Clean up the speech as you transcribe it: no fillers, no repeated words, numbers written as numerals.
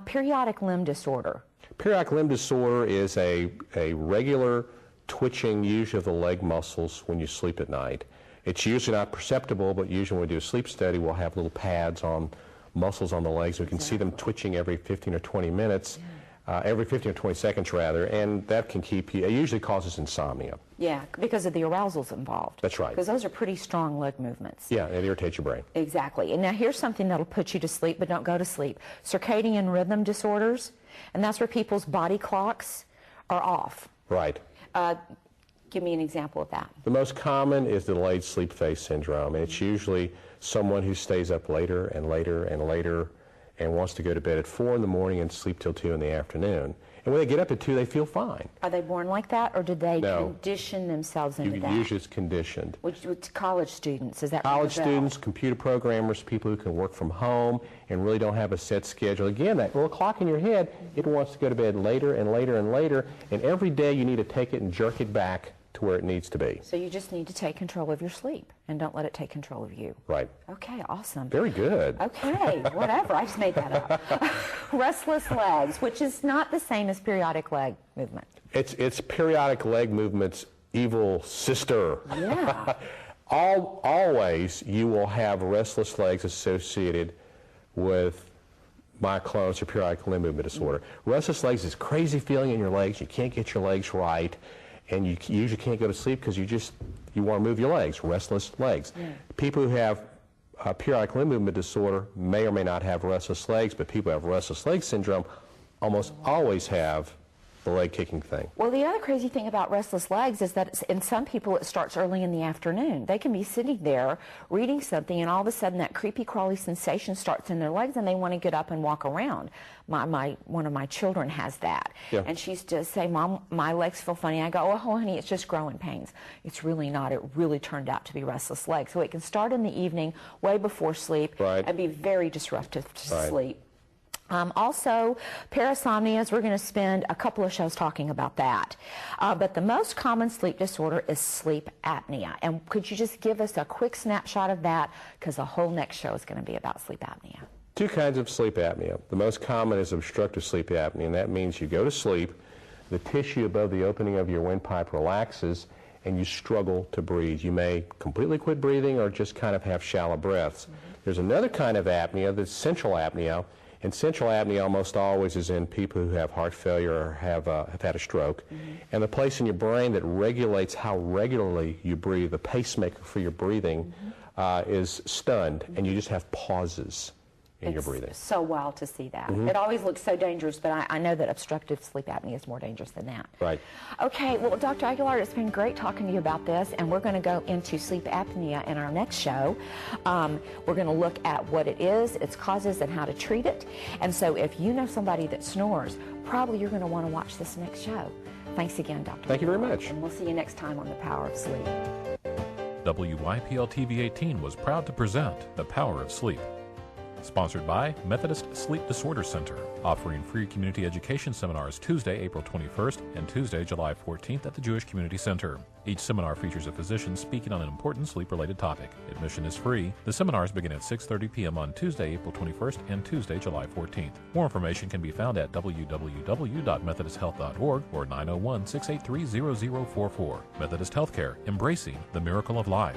Periodic limb disorder. Periodic limb disorder is a regular twitching, usually of the leg muscles when you sleep at night. It's usually not perceptible, but usually when we do a sleep study, we'll have little pads on muscles on the legs. We can see them twitching every 15 or 20 minutes, every 15 or 20 seconds rather, and that can keep you, it usually causes insomnia. Yeah, because of the arousals involved. That's right. Because those are pretty strong leg movements. Yeah, it irritates your brain. Exactly. And now here's something that'll put you to sleep, but don't go to sleep. Circadian rhythm disorders, and that's where people's body clocks are off. Right. Give me an example of that. The most common is delayed sleep phase syndrome, and it's usually someone who stays up later and later and later and wants to go to bed at 4 in the morning and sleep till 2 in the afternoon. And when they get up at 2, they feel fine. Are they born like that, or did they condition themselves into that? Usually it's conditioned. With college students, is that college students, computer programmers, people who can work from home and really don't have a set schedule. Again, that little clock in your head, it wants to go to bed later and later and later, and every day you need to take it and jerk it back to where it needs to be. So you just need to take control of your sleep and don't let it take control of you. Right. Okay, awesome. Very good. Okay, whatever. I just made that up. Restless legs, which is not the same as periodic leg movement. It's periodic leg movement's evil sister. Yeah. Always you will have restless legs associated with myoclonus or periodic limb movement disorder. Restless legs is crazy feeling in your legs. You can't get your legs right. And you usually can't go to sleep because you want to move your legs, restless legs. Yeah. People who have periodic limb movement disorder may or may not have restless legs, but people who have restless leg syndrome almost always have the leg kicking thing. Well, the other crazy thing about restless legs is that in some people it starts early in the afternoon. They can be sitting there reading something, and all of a sudden that creepy crawly sensation starts in their legs, and they want to get up and walk around. One of my children has that, and she's just say, "Mom, my legs feel funny." I go, "Oh, honey, it's just growing pains." It's really not. It really turned out to be restless legs. So it can start in the evening, way before sleep, and be very disruptive to sleep. Also, parasomnias, we're going to spend a couple of shows talking about that. But the most common sleep disorder is sleep apnea. And could you just give us a quick snapshot of that? Because the whole next show is going to be about sleep apnea. Two kinds of sleep apnea. The most common is obstructive sleep apnea, and that means you go to sleep, the tissue above the opening of your windpipe relaxes, and you struggle to breathe. You may completely quit breathing or just kind of have shallow breaths. There's another kind of apnea that's central apnea. And central apnea almost always is in people who have heart failure or have had a stroke. And the place in your brain that regulates how regularly you breathe, the pacemaker for your breathing, is stunned, and you just have pauses in your breathing. It's so wild to see that. It always looks so dangerous, but I know that obstructive sleep apnea is more dangerous than that. Right. Okay, well, Dr. Aguillard, it's been great talking to you about this, and we're going to go into sleep apnea in our next show. We're going to look at what it is, its causes, and how to treat it. And so if you know somebody that snores, probably you're going to want to watch this next show. Thanks again, Dr. Thank you very much. And we'll see you next time on The Power of Sleep. WYPL-TV 18 was proud to present The Power of Sleep. Sponsored by Methodist Sleep Disorder Center, offering free community education seminars Tuesday, April 21st and Tuesday, July 14th at the Jewish Community Center. Each seminar features a physician speaking on an important sleep-related topic. Admission is free. The seminars begin at 6:30 p.m. on Tuesday, April 21st and Tuesday, July 14th. More information can be found at www.methodisthealth.org or 901-683-0044. Methodist Healthcare, embracing the miracle of life.